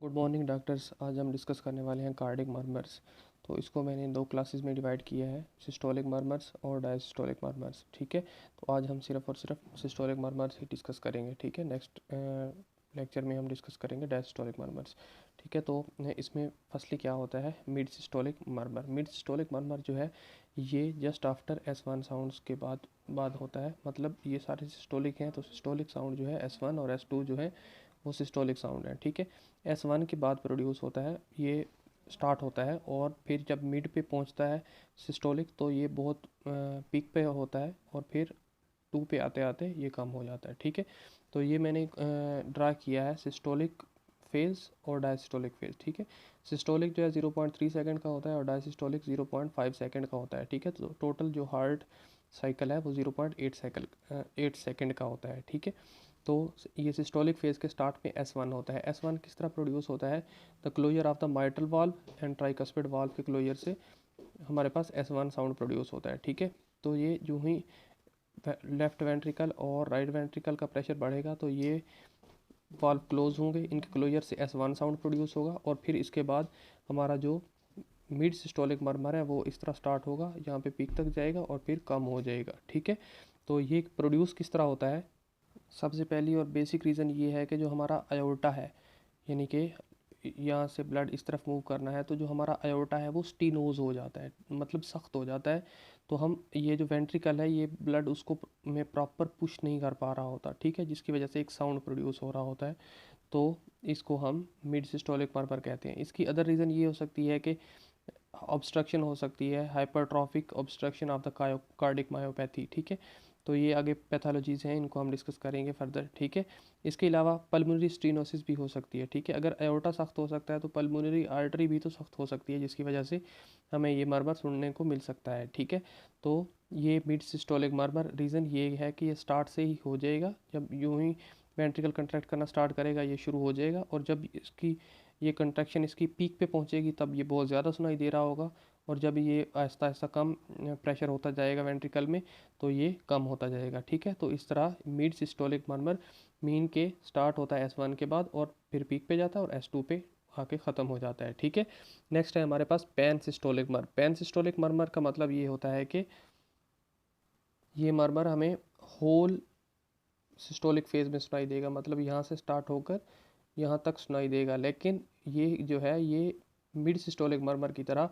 Good morning doctors. आज हम discuss करने वाले हैं कार्डिक मर्मर्स। तो इसको मैंने दो क्लासेस में डिवाइड किया है, सिस्टोलिक मर्मर्स और डायसिस्टोलिक मर्मर्स। ठीक है, तो आज हम सिर्फ और सिर्फ सिस्टोलिक मर्मर्स ही डिस्कस करेंगे। ठीक है, नेक्स्ट लेक्चर में हम डिस्कस करेंगे डायसिस्टोलिक मर्मर्स। ठीक है, तो इसमें फर्स्टली क्या होता है, mid systolic murmur. Mid systolic murmur जो है ये जस्ट आफ्टर S1 साउंड्स के बाद होता है। मतलब ये सारे सिस्टोलिक हैं, तो सिस्टोलिक साउंड जो है S1 और S2 जो है वो सिस्टोलिक साउंड है। ठीक है, S1 के बाद प्रोड्यूस होता है, ये स्टार्ट होता है, और फिर जब मिड पे पहुंचता है सिस्टोलिक तो ये बहुत पीक पे होता है, और फिर 2 पे आते आते ये कम हो जाता है। ठीक है, तो ये मैंने ड्रा किया है सिस्टोलिक फेज़ और डायसिस्टोलिक फेज़। ठीक है, सिस्टोलिक जो है 0.3 सेकंड का होता है और डायसिस्टोलिक 0.5 सेकंड का होता है। ठीक है, तो टोटल जो हार्ट साइकिल है वो 0.8 सेकंड का होता है। ठीक है, तो ये सिस्टोलिक फेज के स्टार्ट में S1 होता है। S1 किस तरह प्रोड्यूस होता है, the closure of the mitral valve and tricuspid valve के क्लोजर से हमारे पास S1 साउंड प्रोड्यूस होता है। ठीक है, तो ये जो ही लेफ्ट वेंट्रिकल और राइट वेंट्रिकल का प्रेशर बढ़ेगा तो ये वाल्व क्लोज होंगे, इनके क्लोजर से S1 साउंड प्रोड्यूस होगा, और फिर इसके बाद हमारा जो मिड सिस्टोलिक मर्मर है वो इस तरह स्टार्ट होगा, यहाँ पे पीक तक जाएगा और फिर कम हो जाएगा। ठीक है, तो ये प्रोड्यूस किस तरह होता है, सबसे पहली और बेसिक रीज़न ये है कि जो हमारा अयोर्टा है, यानी कि यहाँ से ब्लड इस तरफ मूव करना है, तो जो हमारा अयोर्टा है वो स्टीनोज हो जाता है, मतलब सख्त हो जाता है। तो हम ये जो वेंट्रिकल है ये ब्लड उसको में प्रॉपर पुश नहीं कर पा रहा होता। ठीक है, जिसकी वजह से एक साउंड प्रोड्यूस हो रहा होता है, तो इसको हम मिड सिस्टोलिक मर्मर कहते हैं। इसकी अदर रीज़न ये हो सकती है कि ऑब्स्ट्रक्शन हो सकती है, hypertrophic obstruction of the cardiac myopathy. ठीक है, तो ये आगे पैथोलॉजीज़ हैं, इनको हम डिस्कस करेंगे फर्दर। ठीक है, इसके अलावा पल्मोनरी स्टीनोसिस भी हो सकती है। ठीक है, अगर एओर्टा सख्त हो सकता है तो पल्मोनरी आर्टरी भी तो सख्त हो सकती है, जिसकी वजह से हमें ये मर्मर सुनने को मिल सकता है। ठीक है, तो ये मिड सिस्टोलिक मर्मर रीज़न ये है कि ये स्टार्ट से ही हो जाएगा, जब यूं ही वेंट्रिकल कंट्रैक्ट करना स्टार्ट करेगा ये शुरू हो जाएगा, और जब इसकी ये कंट्रैक्शन इसकी पीक पे पहुंचेगी तब ये बहुत ज़्यादा सुनाई दे रहा होगा, और जब ये आहिस्ता आहिस्ता कम प्रेशर होता जाएगा वेंट्रिकल में तो ये कम होता जाएगा। ठीक है, तो इस तरह मिड सिस्टोलिक मर्मर मीन के स्टार्ट होता है S1 के बाद, और फिर पीक पे जाता है और S2 पे आके ख़त्म हो जाता है। ठीक है, नेक्स्ट है हमारे पास pan systolic murmur. Pan systolic murmur का मतलब ये होता है कि ये मर्मर हमें होल सिस्टोलिक फेज में सुनाई देगा, मतलब यहाँ से स्टार्ट होकर यहाँ तक सुनाई देगा, लेकिन ये जो है ये मिड सिस्टोलिक मर्मर की तरह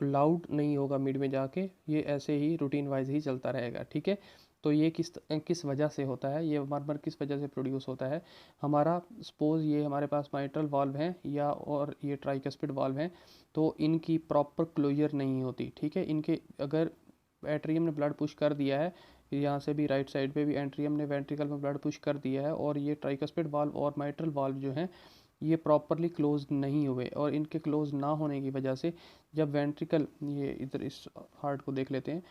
लाउड नहीं होगा मिड में जाके, ये ऐसे ही रूटीन वाइज ही चलता रहेगा। ठीक है, तो ये किस वजह से होता है, ये मर्मर किस वजह से प्रोड्यूस होता है, हमारा सपोज ये हमारे पास माइट्रल वाल्व है या और ये ट्राइकस्पिड वाल्व है, तो इनकी प्रॉपर क्लोजर नहीं होती। ठीक है, इनके अगर एट्रियम ने ब्लड पुश कर दिया है, यहाँ से भी राइट साइड पे भी एट्रियम ने वेंट्रिकल में ब्लड पुश कर दिया है, और ये ट्राइकस्पिड वाल्व और माइट्रल वाल्व जो हैं ये प्रॉपरली क्लोज नहीं हुए, और इनके क्लोज ना होने की वजह से जब वेंट्रिकल, ये इधर इस हार्ट को देख लेते हैं,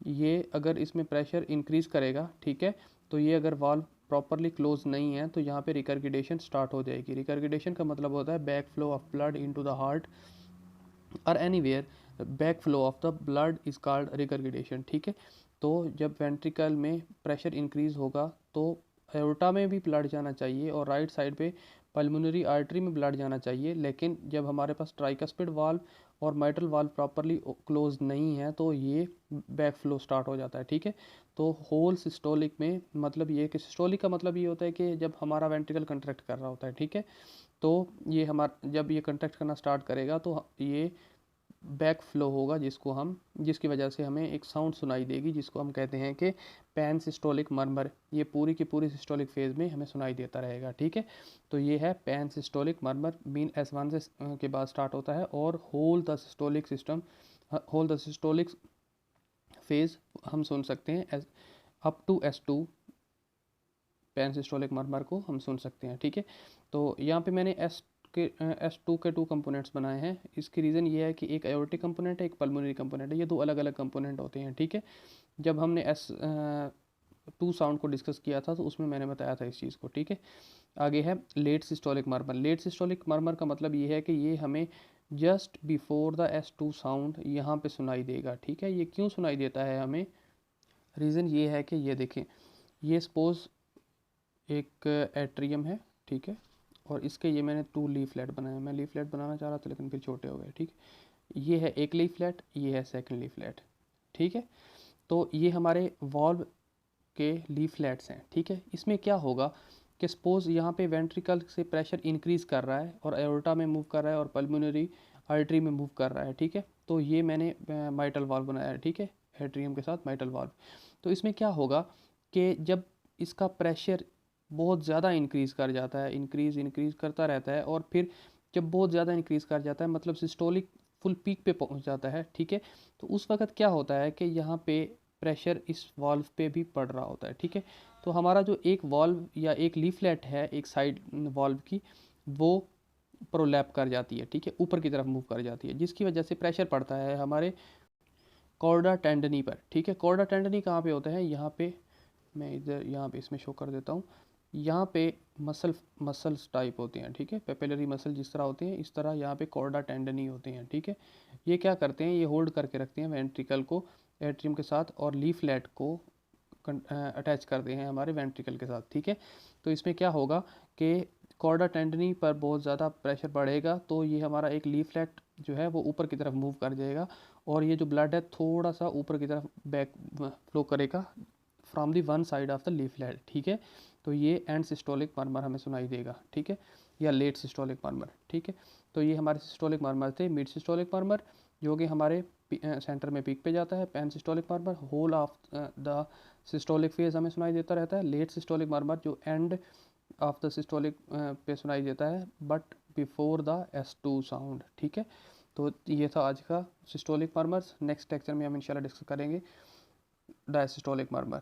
ये अगर इसमें प्रेशर इंक्रीज़ करेगा, ठीक है, तो ये अगर वाल्व प्रॉपरली क्लोज नहीं है तो यहाँ पे रिकर्गिडेशन स्टार्ट हो जाएगी। रिकर्गिडेशन का मतलब होता है back flow of blood into the heart और anywhere, back flow of the blood is called regurgitation. ठीक है, तो जब वेंट्रिकल में प्रेशर इंक्रीज होगा तो एओर्टा में भी ब्लड जाना चाहिए और राइट साइड पे पल्मोनरी आर्टरी में ब्लड जाना चाहिए, लेकिन जब हमारे पास ट्राइकस्पिड वाल्व और माइट्रल वाल्व प्रॉपरली क्लोज नहीं है तो ये बैक फ्लो स्टार्ट हो जाता है। ठीक है, तो होल सिस्टोलिक में मतलब ये कि सिस्टोलिक का मतलब ये होता है कि जब हमारा वेंट्रिकल कंट्रैक्ट कर रहा होता है, ठीक है, तो ये हमारा जब ये कंट्रैक्ट करना स्टार्ट करेगा तो ये बैक फ्लो होगा, जिसकी वजह से हमें एक साउंड सुनाई देगी, जिसको हम कहते हैं कि पैन सिस्टोलिक मर्मर। ये पूरी की पूरी सिस्टोलिक फेज में हमें सुनाई देता रहेगा। ठीक है, तो ये है pan systolic murmur, mean S1 से के बाद स्टार्ट होता है, और whole the systolic system, whole the systolic phase हम सुन सकते हैं up to S2 pan systolic murmur को हम सुन सकते हैं। ठीक है, तो यहाँ पे मैंने S2 के 2 कंपोनेंट्स बनाए हैं। इसकी रीज़न ये है कि एक एओर्टिक कंपोनेंट है, एक पल्मोनरी कंपोनेंट है, ये दो अलग अलग कंपोनेंट होते हैं। ठीक है, जब हमने S2 साउंड को डिस्कस किया था तो उसमें मैंने बताया था इस चीज़ को। ठीक है, आगे है late systolic murmur. Late systolic murmur का मतलब ये है कि ये हमें just before the S2 sound यहाँ पे सुनाई देगा। ठीक है, ये क्यों सुनाई देता है हमें, रीज़न ये है कि ये देखें, ये सपोज एक एट्रियम है, ठीक है, और इसके ये मैंने 2 लीफलेट बनाए। मैं लीफलेट बनाना चाह रहा था लेकिन फिर छोटे हो गए, ठीक। ये है एक लीफलेट, ये है सेकंड लीफलेट, ठीक है। तो ये हमारे वॉल्व के लीफलेट्स हैं, ठीक है। इसमें क्या होगा कि सपोज यहाँ पे वेंट्रिकल से प्रेशर इंक्रीज़ कर रहा है और एओर्टा में मूव कर रहा है और पल्मोनरी आर्टरी में मूव कर रहा है, ठीक है। तो ये मैंने माइटल वाल्व बनाया है, ठीक है, एट्रियम के साथ माइटल वाल्व। तो इसमें क्या होगा कि जब इसका प्रेशर बहुत ज़्यादा इंक्रीज़ कर जाता है, इंक्रीज़ करता रहता है, और फिर जब बहुत ज़्यादा इंक्रीज़ कर जाता है मतलब सिस्टोलिक फुल पीक पे पहुंच जाता है, ठीक है। तो उस वक्त क्या होता है कि यहाँ पे प्रेशर इस वाल्व पे भी पड़ रहा होता है, ठीक है। तो हमारा जो एक वाल्व या एक लीफलेट है एक साइड वाल्व की, वो प्रोलैप कर जाती है, ठीक है, ऊपर की तरफ मूव कर जाती है, जिसकी वजह से प्रेशर पड़ता है हमारे कॉर्डा टेंडनी पर, ठीक है। कॉर्डा टेंडनी कहाँ पे होता है, यहाँ पे मैं इधर यहाँ पे इसमें शो कर देता हूँ। यहाँ पे मसल्स टाइप होते हैं, ठीक है, पेपिलरी मसल जिस तरह होते हैं इस तरह यहाँ पे कॉर्डा टेंडनी होते हैं, ठीक है। ये क्या करते हैं, ये होल्ड करके रखते हैं वेंट्रिकल को एट्रियम के साथ और लीफलेट को अटैच करते हैं हमारे वेंट्रिकल के साथ, ठीक है। तो इसमें क्या होगा कि कॉर्डा टेंडनी पर बहुत ज़्यादा प्रेशर बढ़ेगा तो ये हमारा एक लीफलेट जो है वो ऊपर की तरफ मूव कर जाएगा और ये जो ब्लड है थोड़ा सा ऊपर की तरफ बैक फ्लो करेगा from the one side of the leaflet, ठीक है। तो ये एंड सिस्टोलिक मर्मर हमें सुनाई देगा, ठीक है, या लेट सिस्टोलिक मर्मर, ठीक है। तो ये हमारे सिस्टोलिक मर्मर थे। मिड सिस्टोलिक मर्मर जो कि हमारे सेंटर में पीक पे जाता है। Pan systolic murmur whole of the systolic phase हमें सुनाई देता रहता है। लेट सिस्टोलिक मर्मर जो एंड ऑफ द सिस्टोलिक पे सुनाई देता है but before the S2 sound, ठीक है। तो ये था आज का सिस्टोलिक मर्मर्स। नेक्स्ट लेक्चर में हम इंशाल्लाह डिस्कस करेंगे डायसिस्टोलिक मर्मर।